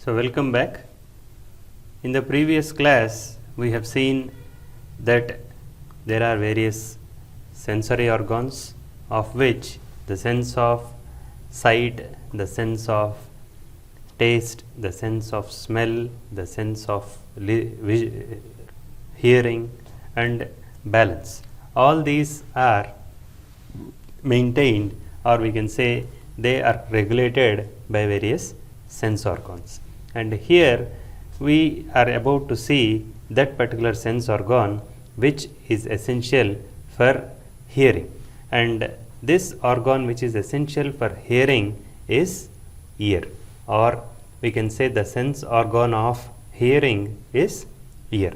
So welcome back. In the previous class we have seen that there are various sensory organs, of which the sense of sight, the sense of taste, the sense of smell, the sense of hearing and balance, all these are maintained, or we can say they are regulated by various sense organs. And here we are about to see that particular sense organ which is essential for hearing, and this organ which is essential for hearing is ear, or we can say the sense organ of hearing is ear.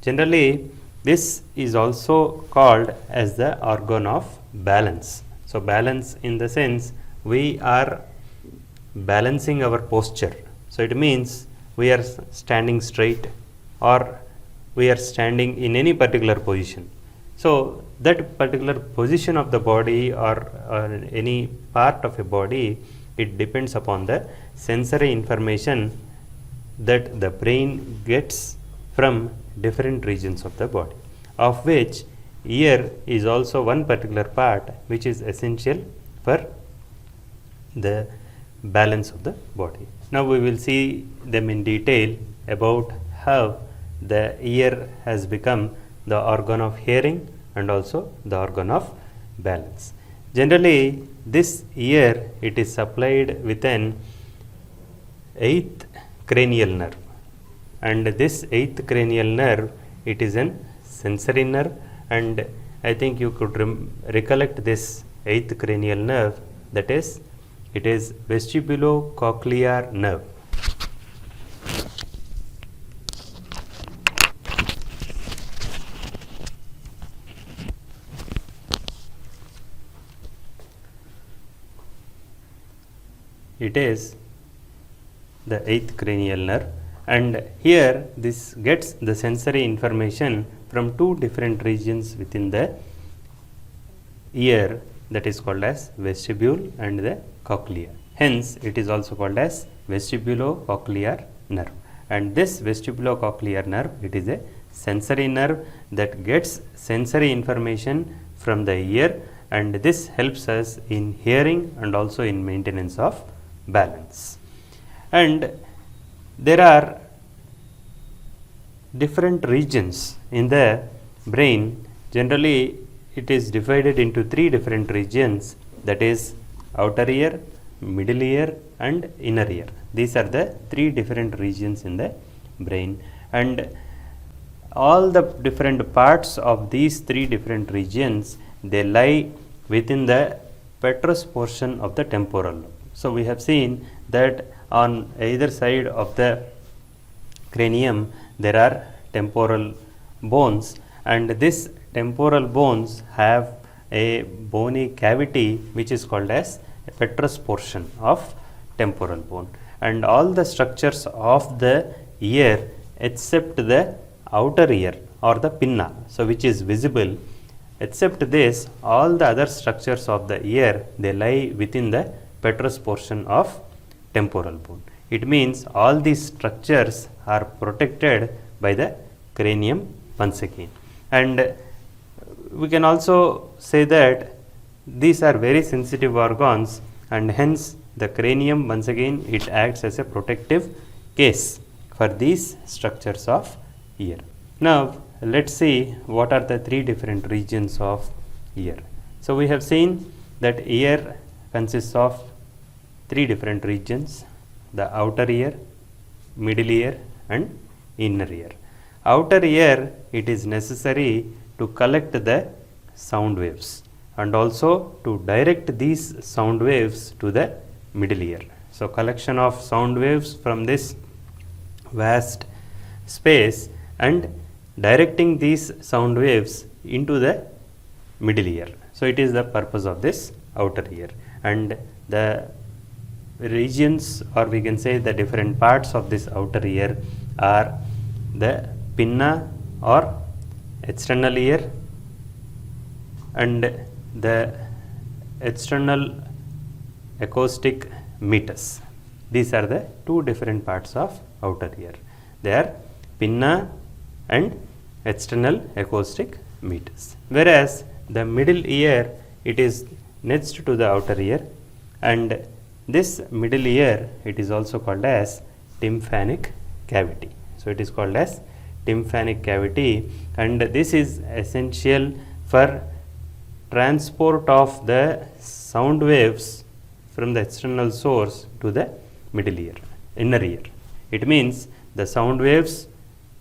Generally this is also called as the organ of balance. So balance in the sense we are balancing our posture. So it means we are standing straight or we are standing in any particular position. So that particular position of the body or any part of a body, it depends upon the sensory information that the brain gets from different regions of the body, of which ear is also one particular part which is essential for the balance of the body. Now we will see them in detail about how the ear has become the organ of hearing and also the organ of balance. Generally this ear, it is supplied with an eighth cranial nerve, and this eighth cranial nerve, it is an sensory nerve, and I think you could recollect this eighth cranial nerve, that is, it is vestibulocochlear nerve. It is the eighth cranial nerve, and here this gets the sensory information from two different regions within the ear, that is called as vestibule and the cochlea. Hence it is also called as vestibulocochlear nerve, and this vestibulocochlear nerve, it is a sensory nerve that gets sensory information from the ear, and this helps us in hearing and also in maintenance of balance. And there are different regions in the brain. Generally it is divided into three different regions, that is outer ear, middle ear and inner ear. These are the three different regions in the brain, and all the different parts of these three different regions, they lie within the petrous portion of the temporal lobe. So we have seen that on either side of the cranium there are temporal bones, and this temporal bones have a bony cavity which is called as a petrous portion of temporal bone, and all the structures of the ear except the outer ear or the pinna, so which is visible, except this, all the other structures of the ear, they lie within the petrous portion of temporal bone. It means all these structures are protected by the cranium once again. And we can also say that these are very sensitive organs, and hence the cranium once again, it acts as a protective case for these structures of ear. Now let's see what are the three different regions of ear. So we have seen that ear consists of three different regions: the outer ear, middle ear and inner ear. Outer ear, it is necessary to collect the sound waves and also to direct these sound waves to the middle ear. So collection of sound waves from this vast space and directing these sound waves into the middle ear. So it is the purpose of this outer ear, and the regions, or we can say the different parts of this outer ear, are the pinna or external ear, and the external acoustic meatus. these are the two different parts of outer ear. They are pinna and external acoustic meatus. Whereas the middle ear, it is next to the outer ear, and this middle ear, it is also called as tympanic cavity. So it is called as tympanic cavity, and this is essential for transport of the sound waves from the external source to the middle ear, inner ear. It means the sound waves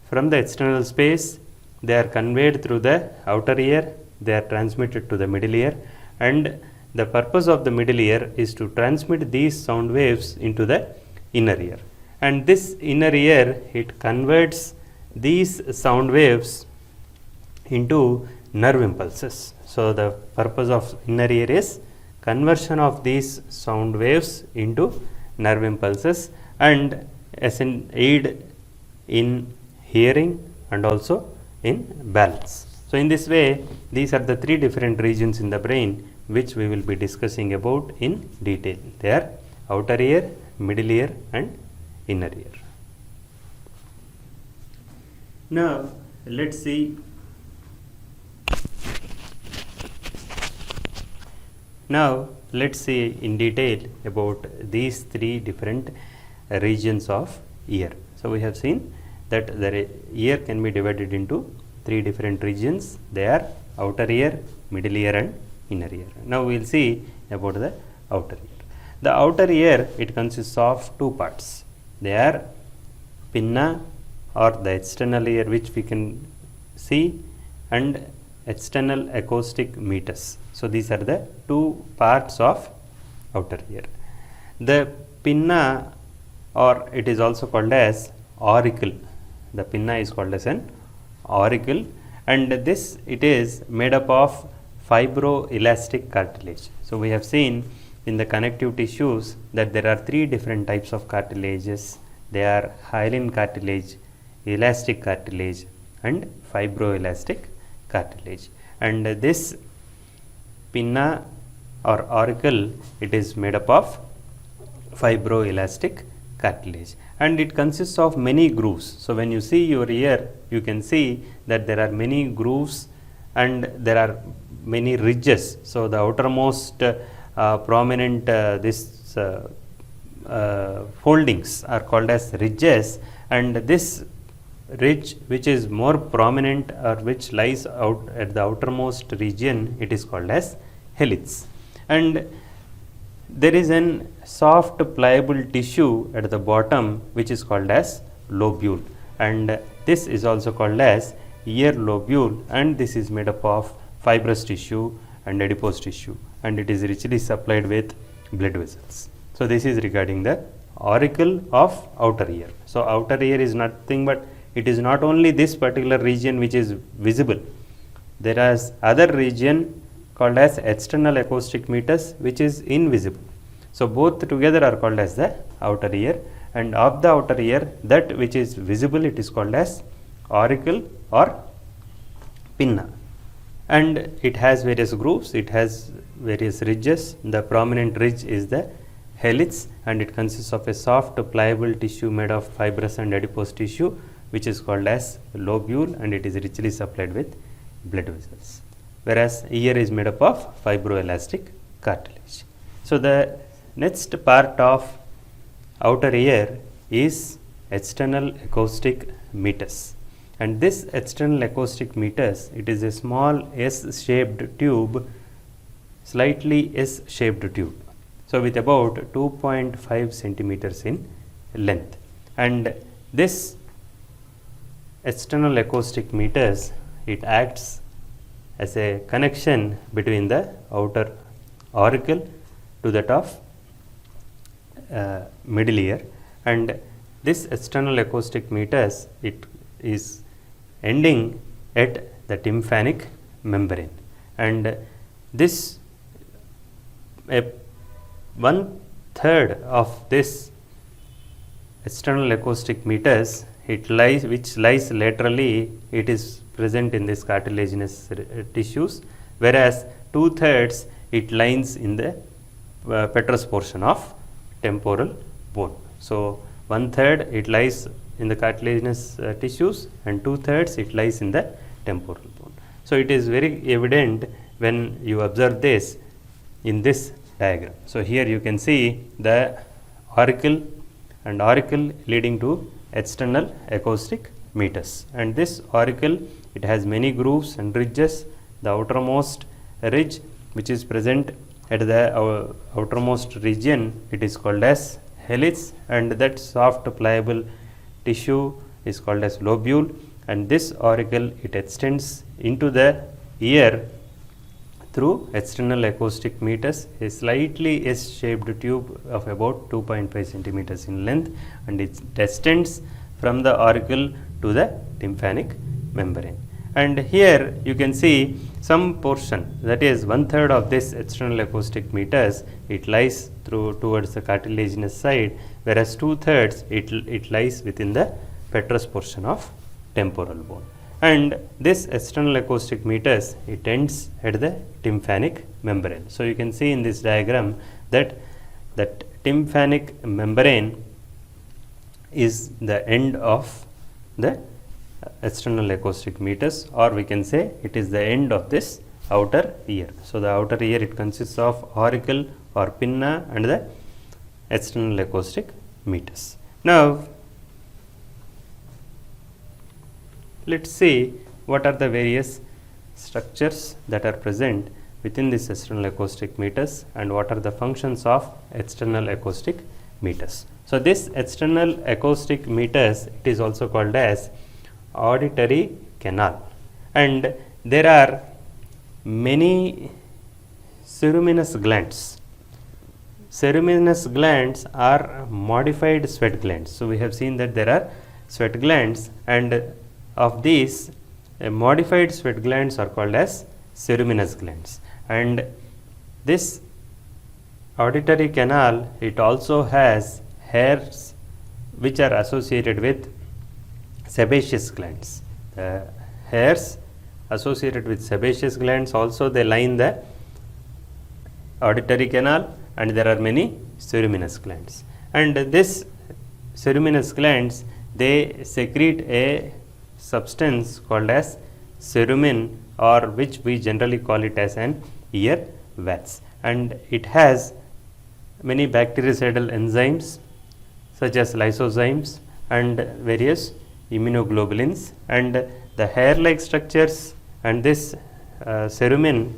from the external space, they are conveyed through the outer ear, they are transmitted to the middle ear, and the purpose of the middle ear is to transmit these sound waves into the inner ear. And this inner ear, it converts these sound waves into nerve impulses. So the purpose of inner ear is conversion of these sound waves into nerve impulses and as an aid in hearing and also in balance. So in this way, these are the three different regions in the brain which we will be discussing about in detail. They are outer ear, middle ear and inner ear. Now let's see in detail about these three different regions of ear. So we have seen that the ear can be divided into three different regions. They are outer ear, middle ear and inner ear. Now we will see about the outer ear. The outer ear, it consists of two parts. They are pinna or the external ear, which we can see, and external acoustic meatus. So these are the two parts of outer ear. The pinna, or it is also called as auricle. The pinna is called as an auricle, and this, it is made up of fibroelastic cartilage. So we have seen in the connective tissues that there are three different types of cartilages. They are hyaline cartilage, elastic cartilage and fibroelastic cartilage. And this pinna or auricle, it is made up of fibroelastic cartilage, and it consists of many grooves. So when you see your ear, you can see that there are many grooves and there are many ridges. So the outermost prominent foldings are called as ridges, and this ridge which is more prominent or which lies out at the outermost region, it is called as helix. And there is an soft pliable tissue at the bottom which is called as lobule, and this is also called as ear lobule, and this is made up of fibrous tissue and adipose tissue, and it is richly supplied with blood vessels. So this is regarding the auricle of outer ear. So outer ear is nothing but, it is not only this particular region which is visible. There is other region called as external acoustic meatus which is invisible. So both together are called as the outer ear, and of the outer ear, that which is visible, it is called as auricle or pinna, and it has various grooves, it has various ridges. The prominent ridge is the helix, and it consists of a soft pliable tissue made of fibrous and adipose tissue which is called as lobule, and it is richly supplied with blood vessels, whereas ear is made up of fibroelastic cartilage. So the next part of outer ear is external acoustic meatus, and this external acoustic meatus, it is a small S-shaped tube, slightly S-shaped tube, so with about 2.5 centimeters in length, and this external acoustic meatus, it acts as a connection between the outer auricle to that of middle ear, and this external acoustic meatus, it is ending at the tympanic membrane, and this 1/3 of this external acoustic meatus, which lies laterally, it is present in this cartilaginous tissues, whereas 2/3 it lies in the petrous portion of temporal bone. So 1/3 it lies in the cartilaginous tissues and 2/3 it lies in the temporal bone. So it is very evident when you observe this in this diagram. So here you can see the auricle and auricle leading to external acoustic meatus, and this auricle, it has many grooves and ridges. The outermost ridge which is present at the outermost region, it is called as helix, and that soft pliable tissue is called as lobule, and this auricle, it extends into the ear through external acoustic meatus, a slightly S-shaped tube of about 2.5 centimeters in length, and it extends from the auricle to the tympanic membrane. And here you can see some portion, that is 1/3 of this external acoustic meatus, it lies towards the cartilaginous side, whereas 2/3 it lies within the petrous portion of temporal bone. And this external acoustic meatus, it ends at the tympanic membrane. So you can see in this diagram that tympanic membrane is the end of the external acoustic meatus, or we can say it is the end of this outer ear. So the outer ear, it consists of auricle or pinna and the external acoustic meatus. Now let's see what are the various structures that are present within this external acoustic meatus and what are the functions of external acoustic meatus. So this external acoustic meatus, it is also called as auditory canal, and there are many ceruminous glands. Ceruminous glands are modified sweat glands. So we have seen that there are sweat glands, and of these modified sweat glands are called as ceruminous glands. And this auditory canal, it also has hairs which are associated with sebaceous glands. The hairs associated with sebaceous glands also, they line the auditory canal, and there are many ceruminous glands. And this ceruminous glands, they secrete a substance called as cerumen, or which we generally call it as an ear wax, and it has many bactericidal enzymes such as lysozymes and various immunoglobulins, and the hair-like structures and this cerumen,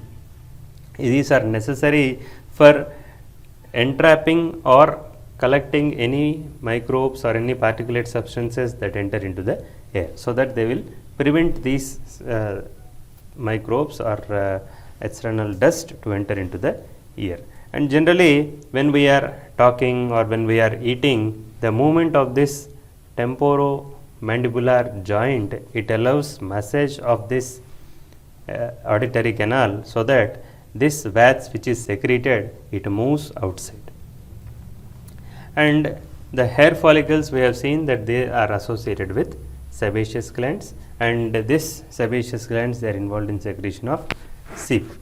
these are necessary for entrapping or collecting any microbes or any particulate substances that enter into the air, so that they will prevent these microbes or external dust to enter into the ear. And generally when we are talking or when we are eating, the movement of this temporomandibular joint, it allows massage of this auditory canal, so that this wax which is secreted, it moves outside. And the hair follicles, we have seen that they are associated with sebaceous glands, and this sebaceous glands, they are involved in secretion of sebum.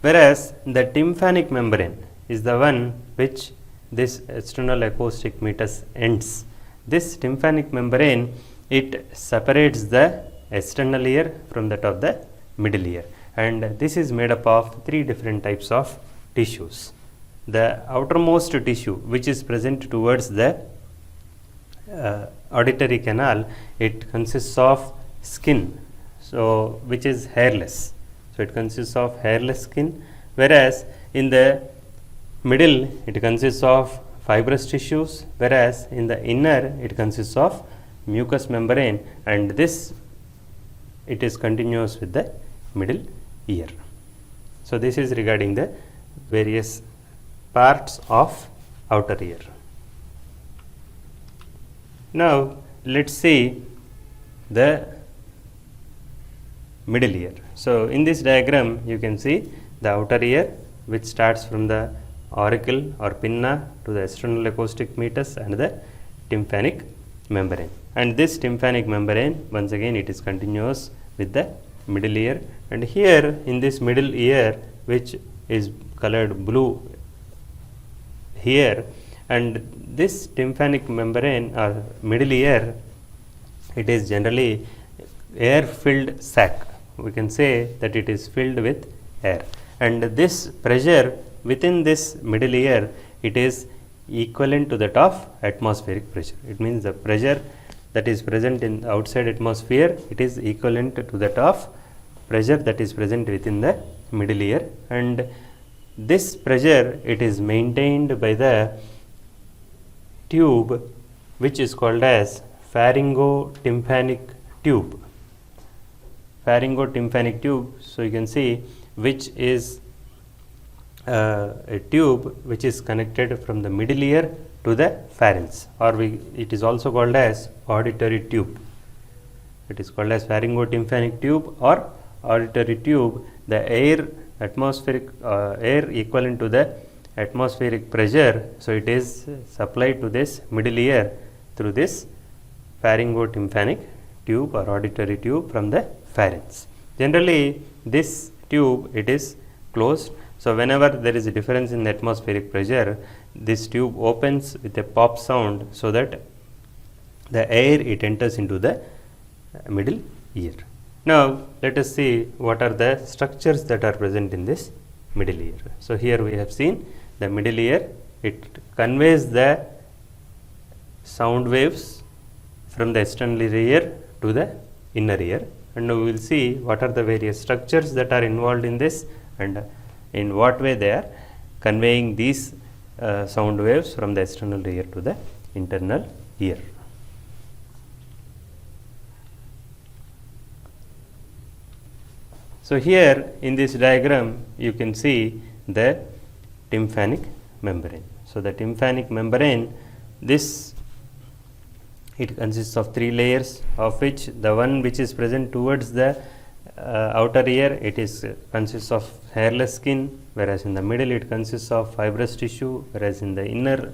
Whereas the tympanic membrane is the one which this external acoustic meatus ends. This tympanic membrane, it separates the external ear from that of the middle ear, and this is made up of three different types of tissues. The outermost tissue which is present towards the auditory canal, it consists of skin, so which is hairless. So it consists of hairless skin, whereas in the middle it consists of fibrous tissues, whereas in the inner it consists of mucous membrane, and this, it is continuous with the middle ear. So this is regarding the various parts of outer ear. Now let's see the middle ear. So in this diagram you can see the outer ear, which starts from the auricle or pinna to the external acoustic meatus and the tympanic membrane. And this tympanic membrane, once again, it is continuous with the middle ear, and here in this middle ear, which is colored blue here, and this tympanic membrane or middle ear, it is generally air filled sac. We can say that it is filled with air, and this pressure within this middle ear, it is equivalent to that of atmospheric pressure. It means the pressure that is present in outside atmosphere, it is equivalent to that of pressure that is present within the middle ear, and this pressure, it is maintained by the tube which is called as pharyngotympanic tube. Pharyngotympanic tube, so you can see, which is a tube which is connected from the middle ear to the pharynx, or it is also called as auditory tube. It is called as pharyngotympanic tube or auditory tube. The air atmospheric air equivalent to the atmospheric pressure, so it is supplied to this middle ear through this pharyngotympanic tube or auditory tube from the pharynx. Generally this tube, it is closed, so whenever there is a difference in the atmospheric pressure, this tube opens with a pop sound, so that the air, it enters into the middle ear. Now let us see what are the structures that are present in this middle ear. So here we have seen the middle ear, it conveys the sound waves from the external ear to the inner ear, and we will see what are the various structures that are involved in this and in what way they are conveying these sound waves from the external ear to the internal ear. So here in this diagram you can see the tympanic membrane. So the tympanic membrane, this, it consists of 3 layers, of which the one which is present towards the outer ear, it is consists of hairless skin, whereas in the middle it consists of fibrous tissue, whereas in the inner,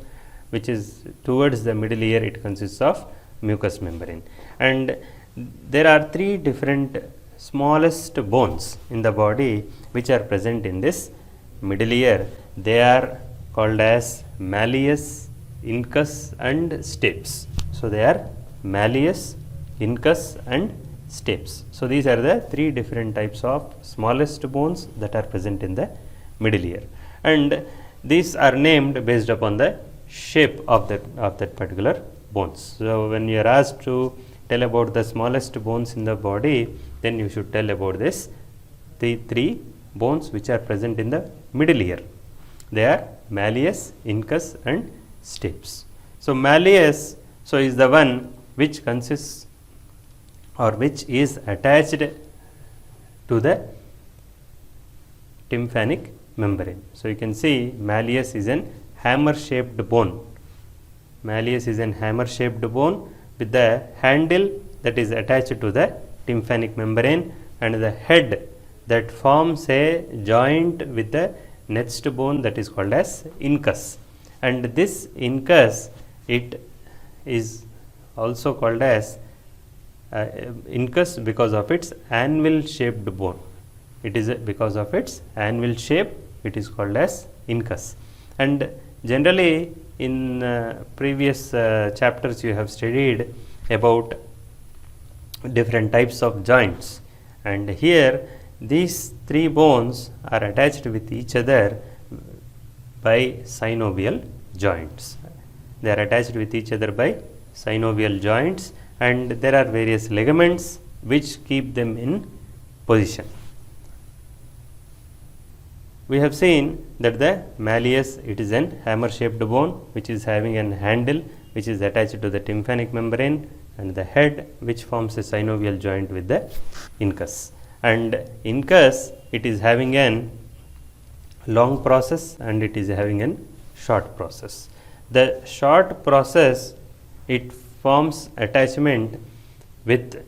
which is towards the middle ear, it consists of mucous membrane. And there are 3 different smallest bones in the body which are present in this middle ear. They are called as malleus, incus and stapes. So they are malleus, incus and stapes. So these are the 3 different types of smallest bones that are present in the middle ear, and these are named based upon the shape of that particular bones. So when you are asked to tell about the smallest bones in the body, then you should tell about this, the 3 bones which are present in the middle ear. They are malleus, incus and stapes. So malleus, so is the one which consists or which is attached to the tympanic membrane. So you can see malleus is an hammer shaped bone. Malleus is an hammer shaped bone with the handle that is attached to the tympanic membrane, and the head that forms a joint with the next bone, that is called as incus. And this incus, it is also called as incus because of its anvil shaped bone. It is because of its anvil shape, it is called as incus. And generally in previous chapters you have studied about different types of joints, and here these 3 bones are attached with each other by synovial joints. They are attached with each other by synovial joints, and there are various ligaments which keep them in position. We have seen that the malleus, it is an hammer shaped bone which is having an handle which is attached to the tympanic membrane, and the head which forms a synovial joint with the incus. And incus, it is having an long process and it is having an short process. The short process, it forms attachment with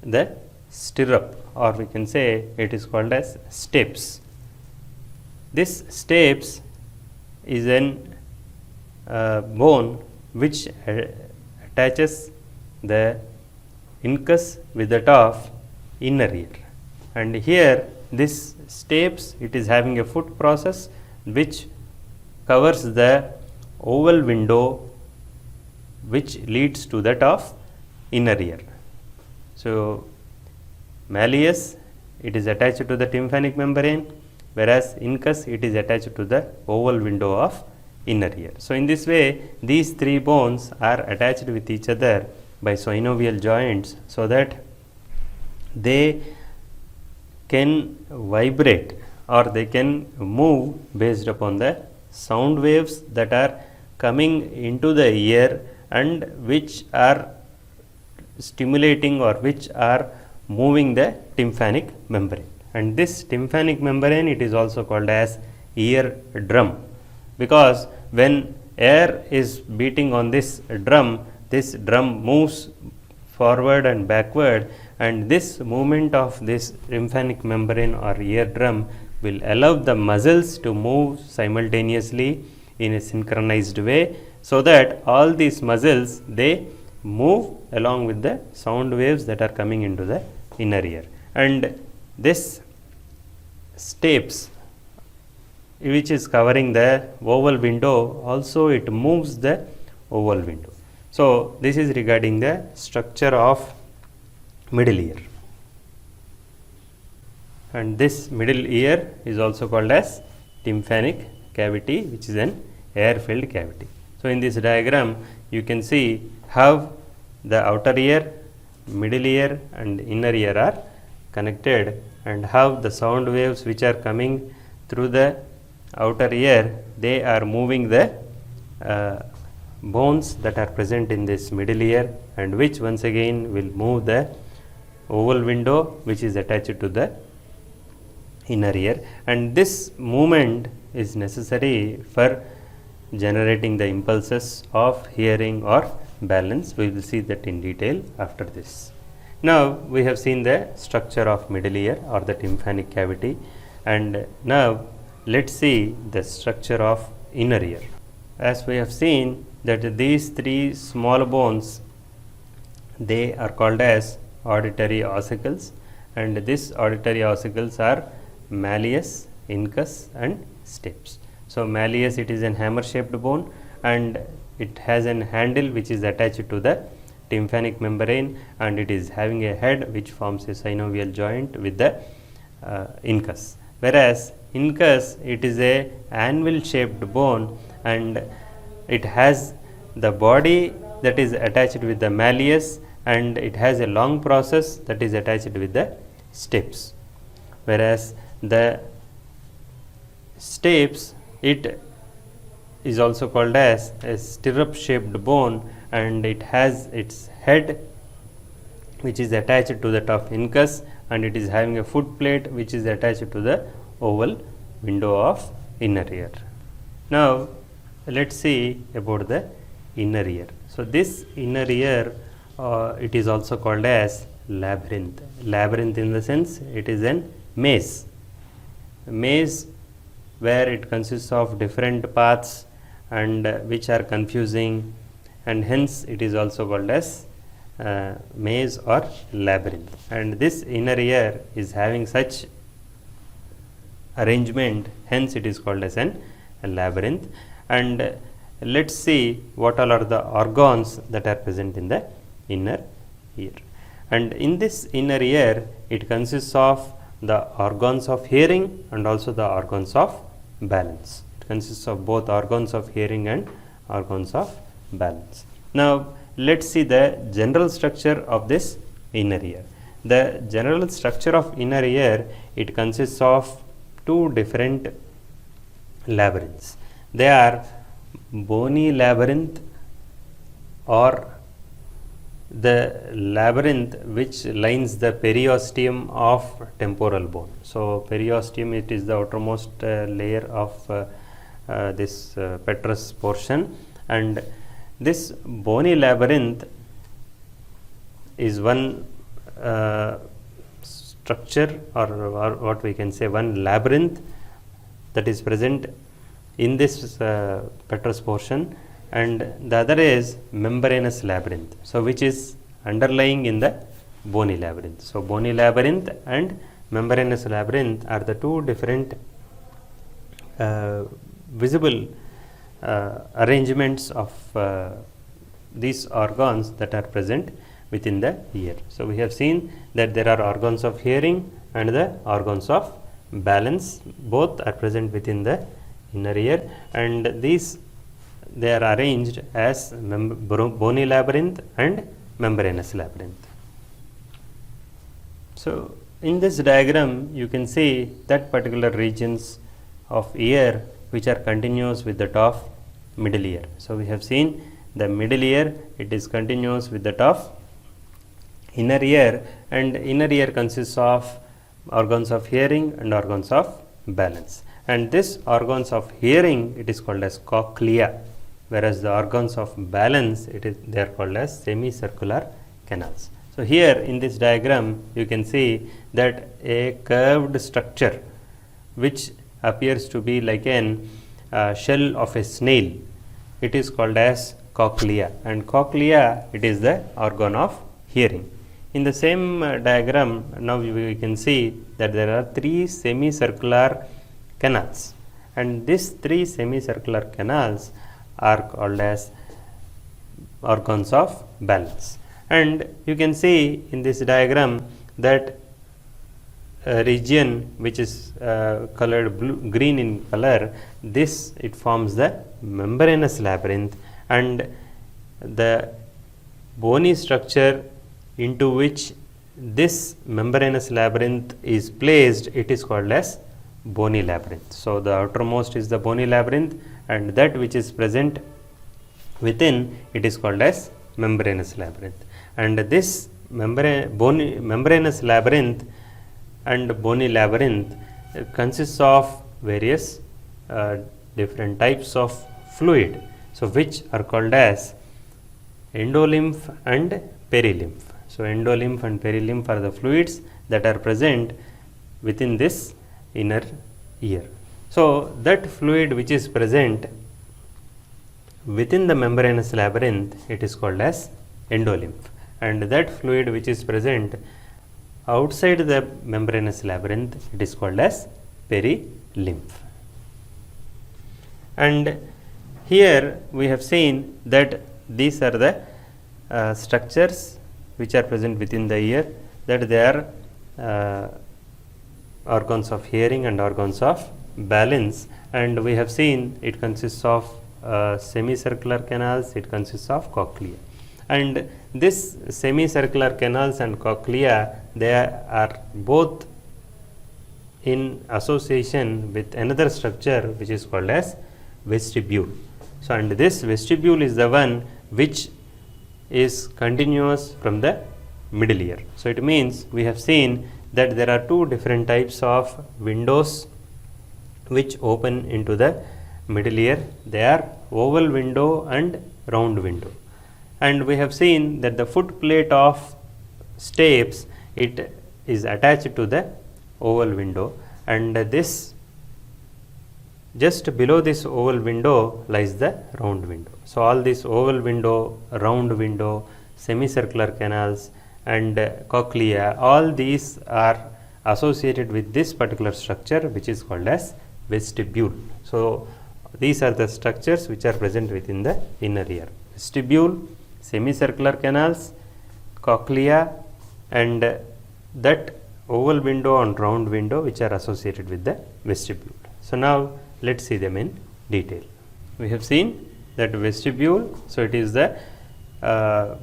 the stirrup, or we can say it is called as stapes. This stapes is an bone which attaches the incus with that of inner ear, and here this stapes, it is having a foot process which covers the oval window which leads to that of inner ear. So malleus, it is attached to the tympanic membrane, whereas incus, it is attached to the oval window of inner ear. So in this way, these three bones are attached with each other by synovial joints, so that they can vibrate or they can move based upon the sound waves that are coming into the ear and which are stimulating or which are moving the tympanic membrane. And this tympanic membrane, it is also called as ear drum, because when air is beating on this drum moves forward and backward, and this movement of this tympanic membrane or ear drum will allow the muscles to move simultaneously in a synchronized way, so that all these muscles, they move along with the sound waves that are coming into the inner ear. And this stapes, which is covering the oval window, also it moves the oval window. So this is regarding the structure of middle ear. And this middle ear is also called as tympanic cavity, which is an air filled cavity. So in this diagram, you can see how the outer ear, middle ear and inner ear are connected, and how the sound waves which are coming through the outer ear, they are moving the bones that are present in this middle ear, and which once again will move the oval window which is attached to the inner ear. And this movement is necessary for generating the impulses of hearing or balance. We will see that in detail after this. Now we have seen the structure of middle ear or the tympanic cavity, and now let's see the structure of inner ear. As we have seen that these three small bones, they are called as auditory ossicles, and these auditory ossicles are malleus, incus and stapes. So malleus, it is an hammer shaped bone, and it has an handle which is attached to the tympanic membrane, and it is having a head which forms a synovial joint with the incus. Whereas incus, it is a anvil shaped bone, and it has the body that is attached with the malleus, and it has a long process that is attached with the stapes. Whereas the stapes, it is also called as a stirrup shaped bone, and it has its head which is attached to that of incus, and it is having a foot plate which is attached to the oval window of inner ear. Now let's see about the inner ear. So this inner ear, it is also called as labyrinth. Labyrinth in the sense, it is an maze. Maze where it consists of different paths and which are confusing, and hence it is also called as maze or labyrinth. And this inner ear is having such arrangement, hence it is called as a labyrinth. And let's see what all are the organs that are present in the inner ear. And in this inner ear, it consists of the organs of hearing and also the organs of balance. It consists of both organs of hearing and organs of balance. Now let's see the general structure of this inner ear. The general structure of inner ear, it consists of two different labyrinths. They are bony labyrinth or the labyrinth which lines the periosteum of temporal bone. So periosteum, it is the outermost layer of this petrous portion, and this bony labyrinth is one structure or what we can say, one labyrinth that is present in this petrous portion, and the other is membranous labyrinth, so which is underlying in the bony labyrinth. So bony labyrinth and membranous labyrinth are the two different visible arrangements of these organs that are present within the ear. So we have seen that there are organs of hearing and the organs of balance, both are present within the inner ear, and these they are arranged as bony labyrinth and membranous labyrinth. So in this diagram you can see that particular regions of ear which are continuous with that of middle ear. So we have seen the middle ear, it is continuous with that of inner ear, and inner ear consists of organs of hearing and organs of balance, and this organs of hearing it is called as cochlea, whereas the organs of balance they are called as semicircular canals. So here in this diagram you can see that a curved structure which appears to be like an shell of a snail, it is called as cochlea, and cochlea it is the organ of hearing. In the same diagram now we can see that there are three semicircular canals, and these three semicircular canals are called as organs of balance. And you can see in this diagram that a region which is colored green in color, this it forms the membranous labyrinth, and the bony structure into which this membranous labyrinth is placed, it is called as bony labyrinth. So the outermost is the bony labyrinth, and that which is present within it is called as membranous labyrinth. And this membranous labyrinth and bony labyrinth consists of various different types of fluid, so which are called as endolymph and perilymph. So endolymph and perilymph are the fluids that are present within this inner ear. So that fluid which is present within the membranous labyrinth, it is called as endolymph, and that fluid which is present outside the membranous labyrinth, it is called as perilymph. And here we have seen that these are the structures which are present within the ear, that they are organs of hearing and organs of balance, and we have seen it consists of semicircular canals, it consists of cochlea, and this semicircular canals and cochlea, they are both in association with another structure which is called as vestibule. So and this vestibule is the one which is continuous from the middle ear. So it means we have seen that there are two different types of windows which open into the middle ear. They are oval window and round window, and we have seen that the foot plate of stapes, it is attached to the oval window, and this just below this oval window lies the round window. So all this oval window, round window, semicircular canals and cochlea, all these are associated with this particular structure which is called as vestibule. So these are the structures which are present within the inner ear: vestibule, semicircular canals, cochlea, and that oval window and round window which are associated with the vestibule. So now let us see them in detail. We have seen that vestibule, so it is the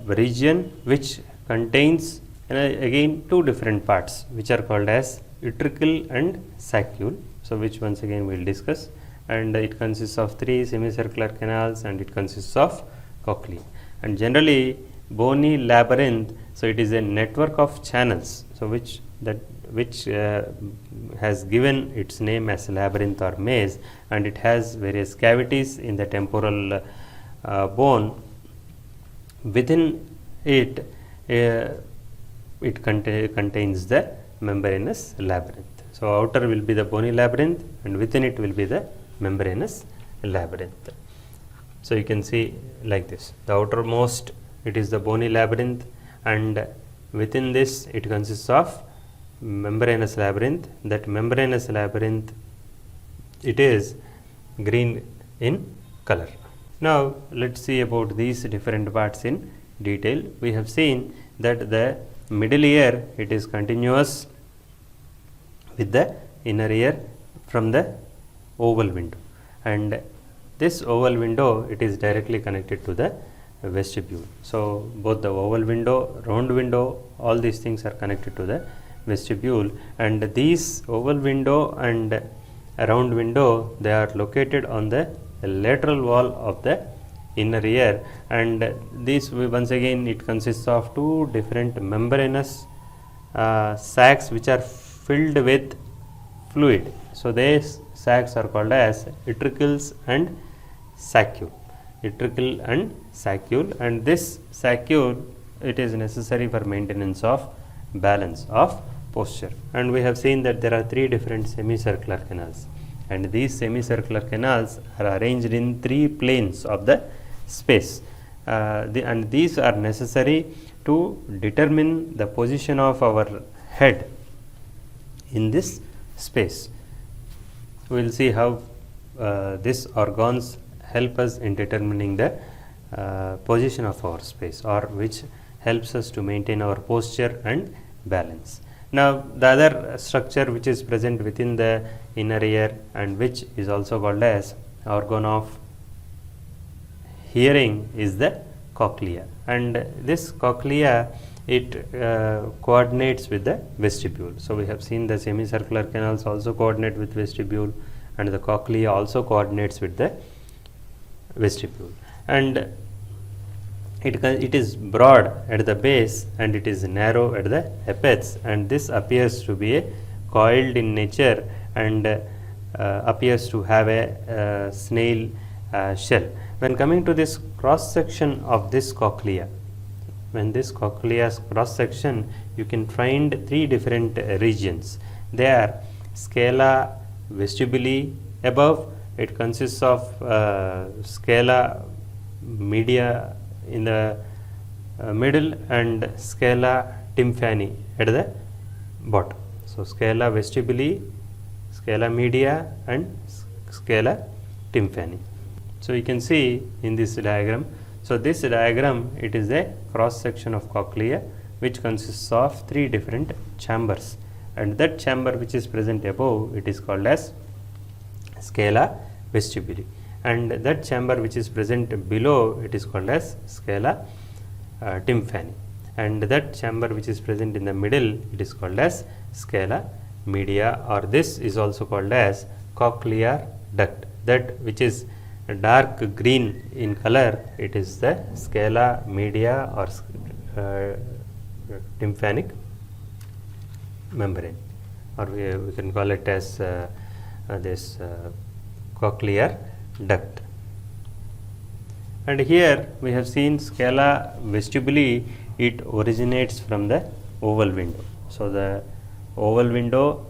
region which contains again two different parts which are called as utricle and saccule, so which once again we will discuss, and it consists of three semicircular canals and it consists of cochlea. And generally bony labyrinth, so it is a network of channels, so which has given its name as labyrinth or maze, and it has various cavities in the temporal bone. Within it contains the membranous labyrinth. So outer will be the bony labyrinth and within it will be the membranous labyrinth. So you can see like this: the outermost it is the bony labyrinth, and within this it consists of membranous labyrinth. That membranous labyrinth, it is green in color. Now let's see about these different parts in detail. We have seen that the middle ear, it is continuous with the inner ear from the oval window, and this oval window, it is directly connected to the vestibule. So both the oval window, round window, all these things are connected to the vestibule, and these oval window and a round window, they are located on the lateral wall of the inner ear, and this once again it consists of two different membranous sacs which are filled with fluid. So these sacs are called as utricles and saccule. Utricle and saccule, and this saccule, it is necessary for maintenance of balance of posture. And we have seen that there are three different semicircular canals, and these semicircular canals are arranged in three planes of the space, and these are necessary to determine the position of our head in this space. We will see how these organs help us in determining the position of our space, or which helps us to maintain our posture and balance. Now the other structure which is present within the inner ear, and which is also called as organ of hearing, is the cochlea, and this cochlea, it coordinates with the vestibule. So we have seen the semicircular canals also coordinate with vestibule, and the cochlea also coordinates with the vestibule, and it is broad at the base and it is narrow at the apex, and this appears to be coiled in nature and appears to have a snail shell. When coming to this cross section of this cochlea, when this cochlea's cross section, you can find three different regions. They are scala vestibuli above, it consists of scala media in the middle, and scala tympani at the bottom. So scala vestibuli, scala media, and scala tympani. So you can see in this diagram. So this diagram, it is a cross section of cochlea which consists of three different chambers, and that chamber which is present above, it is called as scala vestibuli, and that chamber which is present below, it is called as scala tympani, and that chamber which is present in the middle, it is called as scala media, or this is also called as cochlear duct. That which is dark green in color, it is the scala media or tympanic membrane, or we can call it as this cochlear duct. And here we have seen scala vestibuli, it originates from the oval window. So the oval window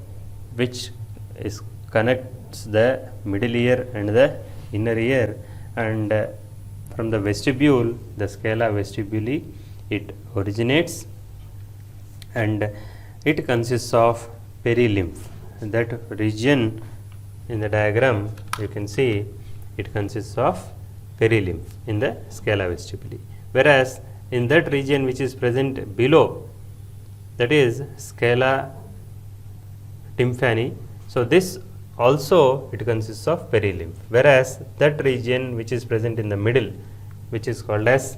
which is connects the middle ear and the inner ear, and from the vestibule, the scala vestibuli, it originates, and it consists of perilymph. That region in the diagram, you can see it consists of perilymph in the scala vestibuli, whereas in that region which is present below, that is scala tympani. So this also it consists of perilymph, whereas that region which is present in the middle, which is called as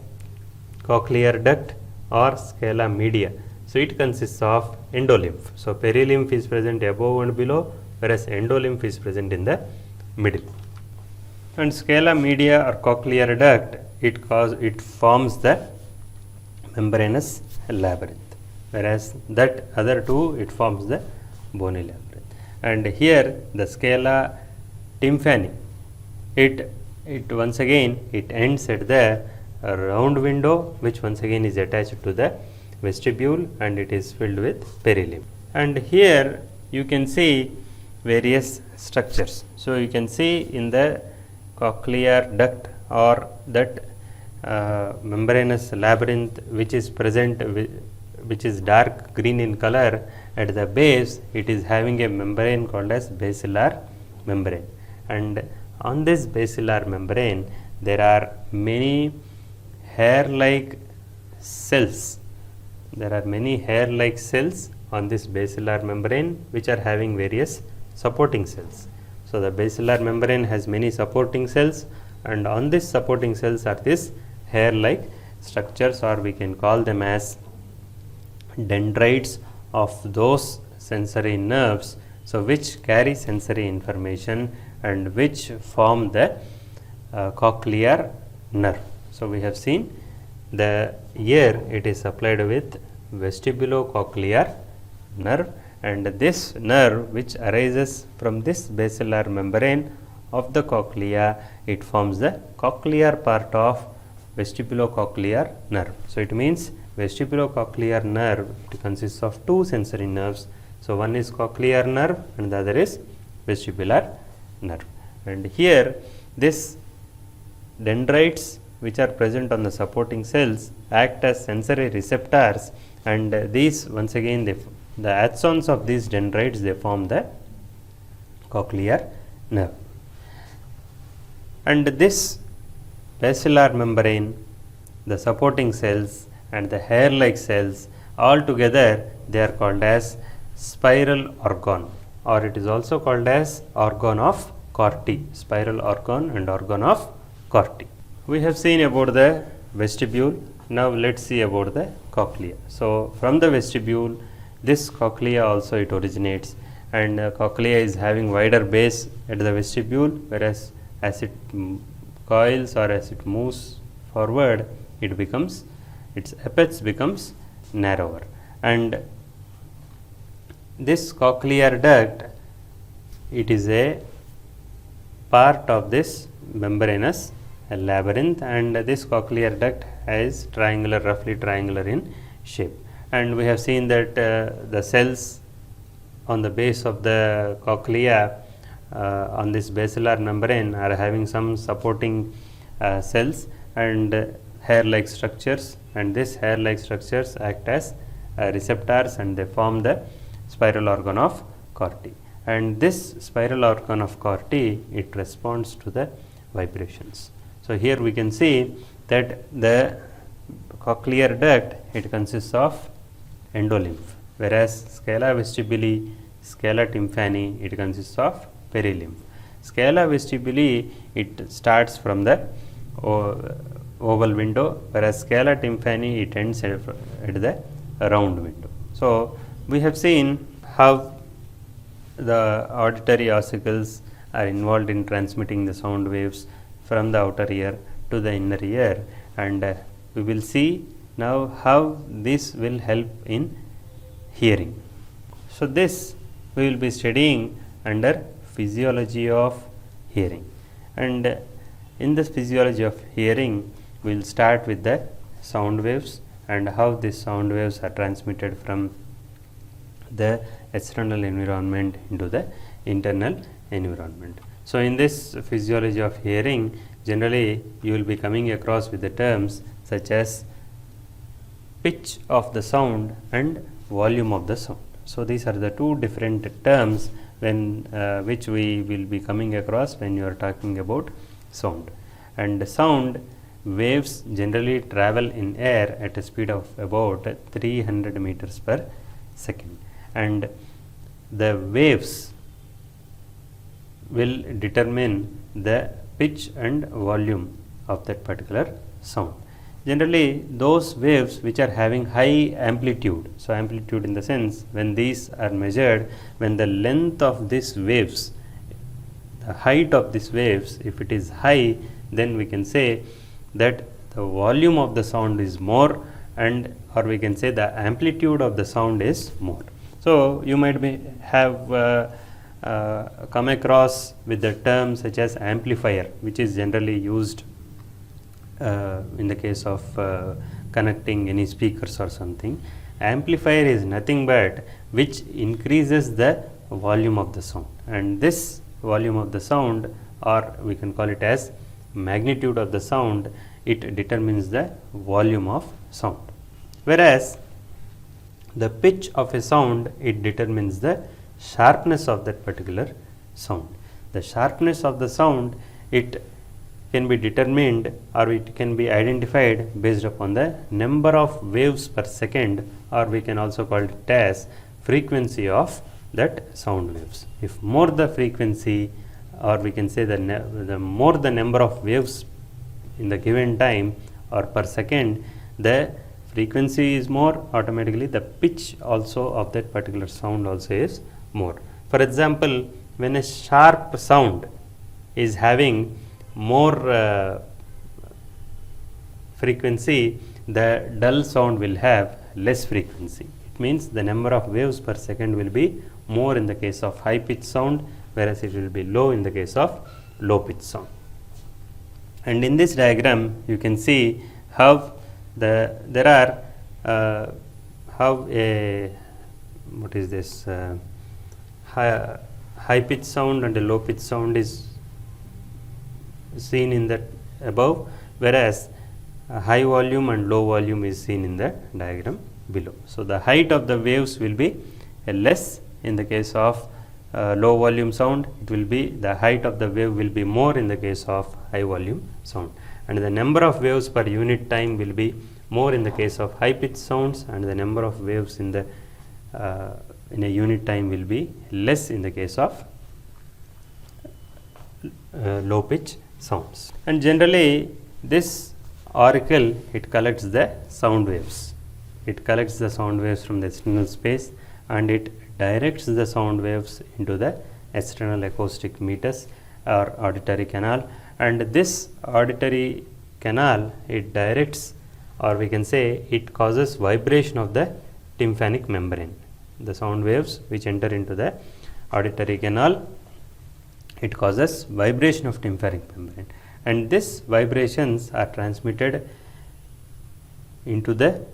cochlear duct or scala media, so it consists of endolymph. So perilymph is present above and below, whereas endolymph is present in the middle. And scala media or cochlear duct, it forms the membranous labyrinth, whereas that other two, it forms the bony labyrinth. And here the scala tympani, it once again it ends at the round window, which once again is attached to the vestibule, and it is filled with perilymph. And here you can see various structures. So you can see in the cochlear duct or that membranous labyrinth which is present, which is dark green in color, at the base it is having a membrane called as basilar membrane, and on this basilar membrane there are many hair-like cells. There are many hair-like cells on this basilar membrane which are having various supporting cells. So the basilar membrane has many supporting cells, and on this supporting cells are these hair-like structures, or we can call them as dendrites of those sensory nerves, so which carry sensory information and which form the cochlear nerve. So we have seen the ear, it is supplied with vestibulocochlear nerve, and this nerve which arises from this basilar membrane of the cochlea, it forms the cochlear part of vestibulocochlear nerve. So it means vestibulocochlear nerve, it consists of two sensory nerves. So one is cochlear nerve and the other is vestibular nerve. And here this dendrites which are present on the supporting cells act as sensory receptors, and these once again the axons of these dendrites, they form the cochlear nerve. And this basilar membrane, the supporting cells and the hair-like cells, all together they are called as spiral organ, or it is also called as organ of Corti, spiral organ and organ of Corti. We have seen about the vestibule. Now let's see about the cochlea. So from the vestibule, this cochlea also it originates, and cochlea is having wider base at the vestibule, whereas as it coils or as it moves forward, it becomes, its apex becomes narrower. And this cochlear duct, it is a part of this membranous labyrinth, and this cochlear duct is triangular, roughly triangular in shape. And we have seen that the cells on the base of the cochlea on this basilar membrane are having some supporting cells and hair-like structures, and these hair-like structures act as receptors and they form the spiral organ of Corti. And this spiral organ of Corti, it responds to the vibrations. So here we can see that the cochlear duct, it consists of endolymph, whereas scala vestibuli, scala tympani, it consists of perilymph. Scala vestibuli, it starts from the oval window, whereas scala tympani, it ends at the round window. So we have seen how the auditory ossicles are involved in transmitting the sound waves from the outer ear to the inner ear, and we will see now how this will help in hearing. So this we will be studying under physiology of hearing, and in this physiology of hearing we will start with the sound waves and how these sound waves are transmitted from the external environment into the internal environment. So in this physiology of hearing, generally you will be coming across with the terms such as pitch of the sound and volume of the sound. So these are the two different terms when which we will be coming across when you are talking about sound. And sound waves generally travel in air at a speed of about 300 meters per second, and the waves will determine the pitch and volume of that particular sound. Generally those waves which are having high amplitude, so amplitude in the sense when these are measured, when the length of these waves, the height of these waves, if it is high, then we can say that the volume of the sound is more, and or we can say the amplitude of the sound is more. So you might have come across with the term such as amplifier, which is generally used in the case of connecting any speakers or something. Amplifier is nothing but which increases the volume of the sound, and this volume of the sound, or we can call it as magnitude of the sound, it determines the volume of sound. Whereas the pitch of a sound, it determines the sharpness of that particular sound. The sharpness of the sound, it can be determined or it can be identified based upon the number of waves per second, or we can also call it as frequency of that sound waves. If more the frequency, or we can say the more the number of waves in the given time or per second, the frequency is more, automatically the pitch also of that particular sound also is more. For example, when a sharp sound is having more frequency, the dull sound will have less frequency. It means the number of waves per second will be more in the case of high pitch sound, whereas it will be low in the case of low pitch sound. And in this diagram you can see how there are how a what is this high pitch sound and a low pitch sound is seen in the above, whereas high volume and low volume is seen in the diagram below. So the height of the waves will be less in the case of low volume sound. It will be, the height of the wave will be more in the case of high volume sound, and the number of waves per unit time will be more in the case of high pitch sounds, and the number of waves in a unit time will be less in the case of low pitch sounds. And generally this oracle, it collects the sound waves. It collects the sound waves from the external space and it directs the sound waves into the external acoustic meters or auditory canal, and this auditory canal, it directs, or we can say it causes vibration of the tympanic membrane. The sound waves which enter into the auditory canal, it causes vibration of tympanic membrane, and these vibrations are transmitted into the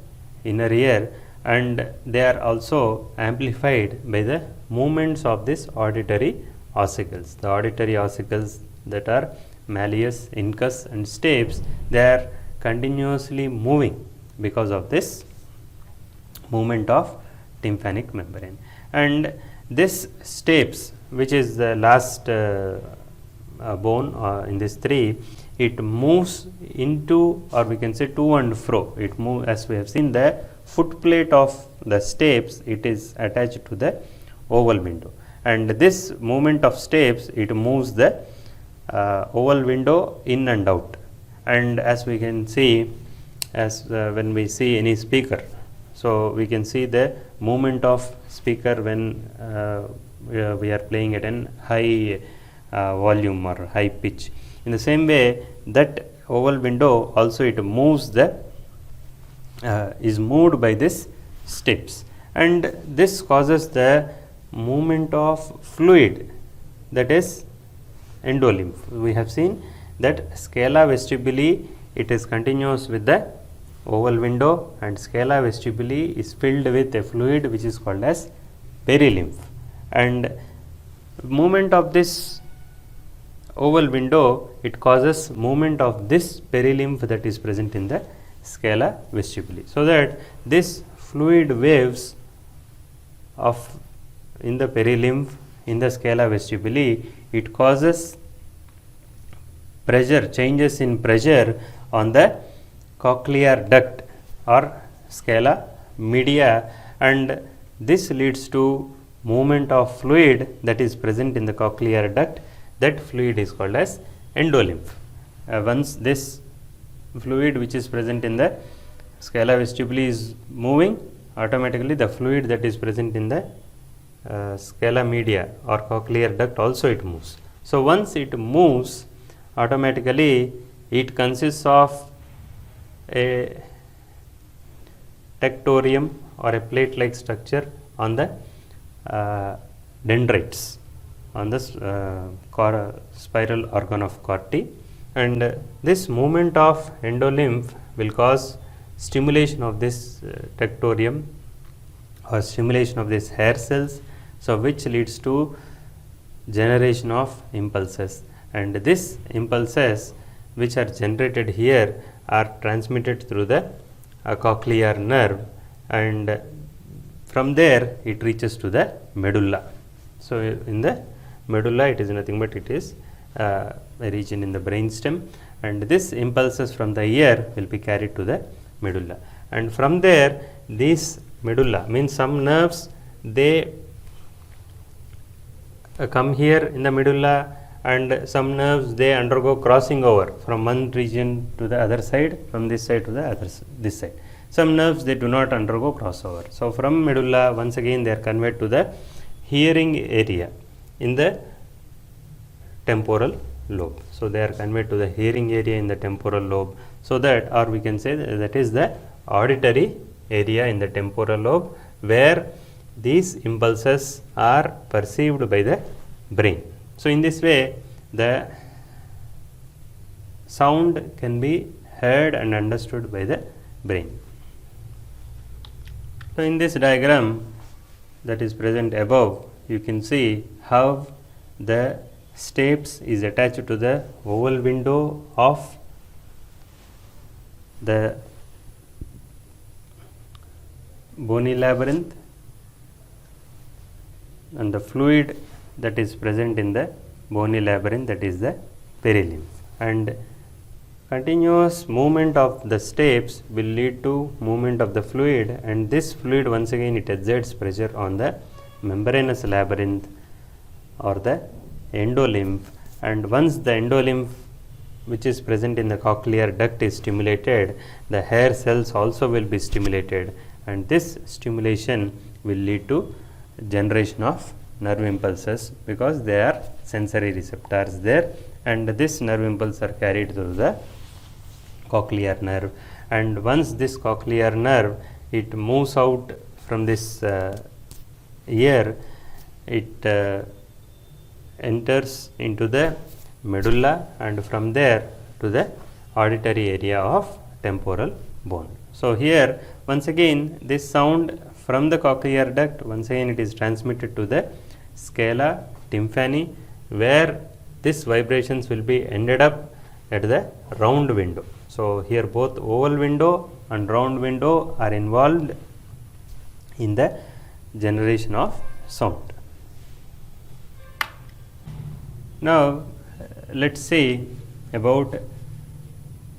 inner ear, and they are also amplified by the movements of these auditory ossicles. The auditory ossicles that are malleus, incus and stapes, they are continuously moving because of this movement of tympanic membrane. And this stapes, which is the last bone in these three, it moves into, or we can say to and fro. It moves, as we have seen, the foot plate of the stapes, it is attached to the oval window, and this movement of stapes, it moves the oval window in and out. And as we can see, as when we see any speaker, so we can see the movement of speaker when we are playing at an high volume or high pitch. In the same way, that oval window also, it moves the is moved by this steps, and this causes the movement of fluid, that is endolymph. We have seen that scala vestibuli, it is continuous with the oval window, and scala vestibuli is filled with a fluid which is called as perilymph, and movement of this oval window, it causes movement of this perilymph that is present in the scala vestibuli, so that this fluid waves of in the perilymph, in the scala vestibuli, it causes pressure, changes in pressure on the cochlear duct or scala media, and this leads to movement of fluid that is present in the cochlear duct. That fluid is called as endolymph. Once this fluid which is present in the scala vestibuli is moving, automatically the fluid that is present in the scala media or cochlear duct also it moves. So once it moves, automatically it consists of a tectorium or a plate like structure on the dendrites, on the spiral organ of Corti, and this movement of endolymph will cause stimulation of this tectorium or stimulation of these hair cells, so which leads to generation of impulses, and these impulses which are generated here are transmitted through the cochlear nerve, and from there it reaches to the medulla. So in the medulla, it is nothing but it is region in the brainstem, and this impulses from the ear will be carried to the medulla, and from there this medulla means some nerves they come here in the medulla, and some nerves they undergo crossing over from one region to the other side, from this side to the other this side. Some nerves they do not undergo crossover. So from medulla once again they are conveyed to the hearing area in the temporal lobe. So they are conveyed to the hearing area in the temporal lobe, so that, or we can say that is the auditory area in the temporal lobe, where these impulses are perceived by the brain. So in this way the sound can be heard and understood by the brain. So in this diagram that is present above, you can see how the stapes is attached to the oval window of the bony labyrinth, and the fluid that is present in the bony labyrinth, that is the perilymph, and continuous movement of the stapes will lead to movement of the fluid, and this fluid once again it exerts pressure on the membranous labyrinth or the endolymph, and once the endolymph which is present in the cochlear duct is stimulated, the hair cells also will be stimulated, and this stimulation will lead to generation of nerve impulses, because there are sensory receptors there, and this nerve impulse are carried through the cochlear nerve, and once this cochlear nerve it moves out from this ear, it enters into the medulla, and from there to the auditory area of temporal bone. So here once again this sound from the cochlear duct, once again it is transmitted to the scala tympani, where this vibrations will be ended up at the round window. So here both oval window and round window are involved in the generation of sound. Now let's see about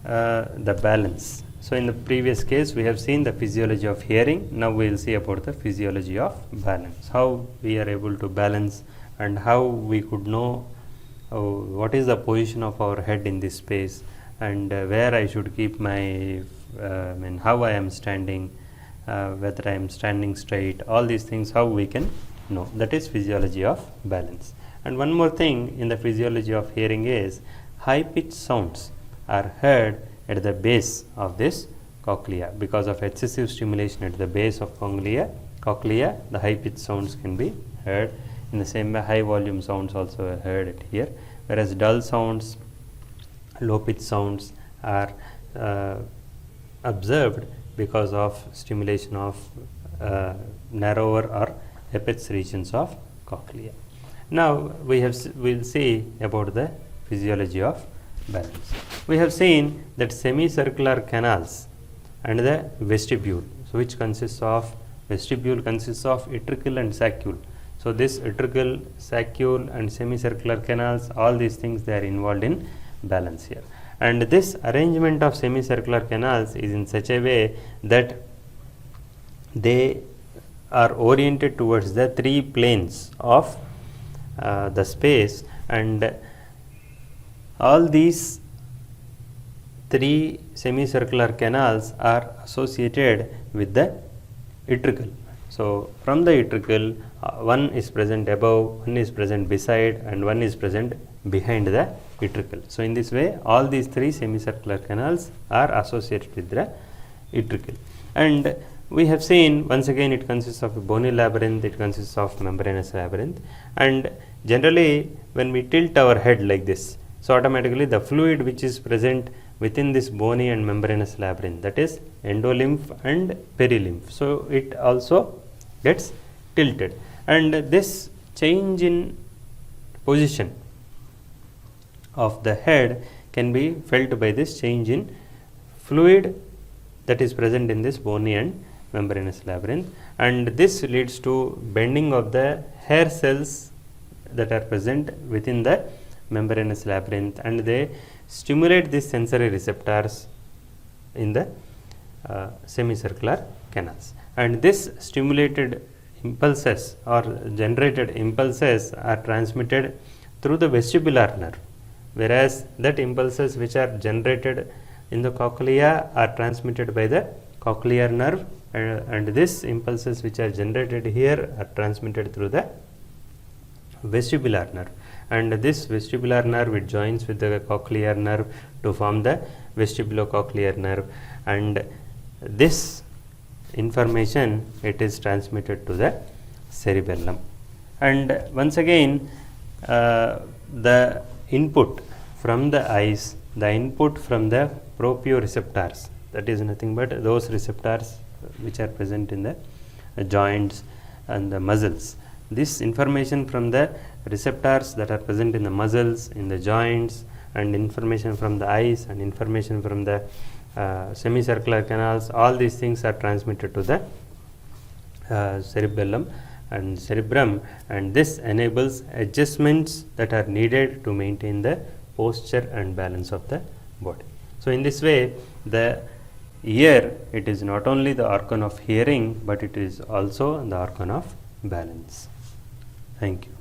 the balance. So in the previous case we have seen the physiology of hearing. Now we will see about the physiology of balance, how we are able to balance, and how we could know what is the position of our head in this space, and where I should keep my how I am standing, whether I am standing straight, all these things how we can know. That is physiology of balance. And one more thing in the physiology of hearing is high pitched sounds are heard at the base of this cochlea. Because of excessive stimulation at the base of cochlea, the high pitched sounds can be heard. In the same way, high volume sounds also are heard at here, whereas dull sounds, low pitched sounds are observed because of stimulation of narrower or apex regions of cochlea. Now we will see about the physiology of balance. We have seen that semicircular canals and the vestibule, so which consists of, vestibule consists of utricle and saccule. So this utricle, saccule and semicircular canals, all these things they are involved in balance here. And this arrangement of semicircular canals is in such a way that they are oriented towards the three planes of the space, and all these three semicircular canals are associated with the utricle. So from the utricle, one is present above, one is present beside, and one is present behind the utricle. So in this way all these three semicircular canals are associated with the utricle. And we have seen once again it consists of a bony labyrinth, it consists of membranous labyrinth, and generally when we tilt our head like this, so automatically the fluid which is present within this bony and membranous labyrinth, that is endolymph and perilymph, so it also gets tilted, and this change in position of the head can be felt by this change in fluid that is present in this bony and membranous labyrinth, and this leads to bending of the hair cells that are present within the membranous labyrinth, and they stimulate these sensory receptors in the semicircular canals. And this stimulated impulses or generated impulses are transmitted through the vestibular nerve, whereas that impulses which are generated in the cochlea are transmitted by the cochlear nerve, and this impulses which are generated here are transmitted through the vestibular nerve, and this vestibular nerve, it joins with the cochlear nerve to form the vestibulocochlear nerve, and this information, it is transmitted to the cerebellum. And once again, the input from the eyes, the input from the proprioceptors, that is nothing but those receptors which are present in the joints and the muscles. This information from the receptors that are present in the muscles, in the joints, and information from the eyes, and information from the semicircular canals, all these things are transmitted to the cerebellum and cerebrum, and this enables adjustments that are needed to maintain the posture and balance of the body. So in this way, the ear, it is not only the organ of hearing, but it is also the organ of balance. Thank you.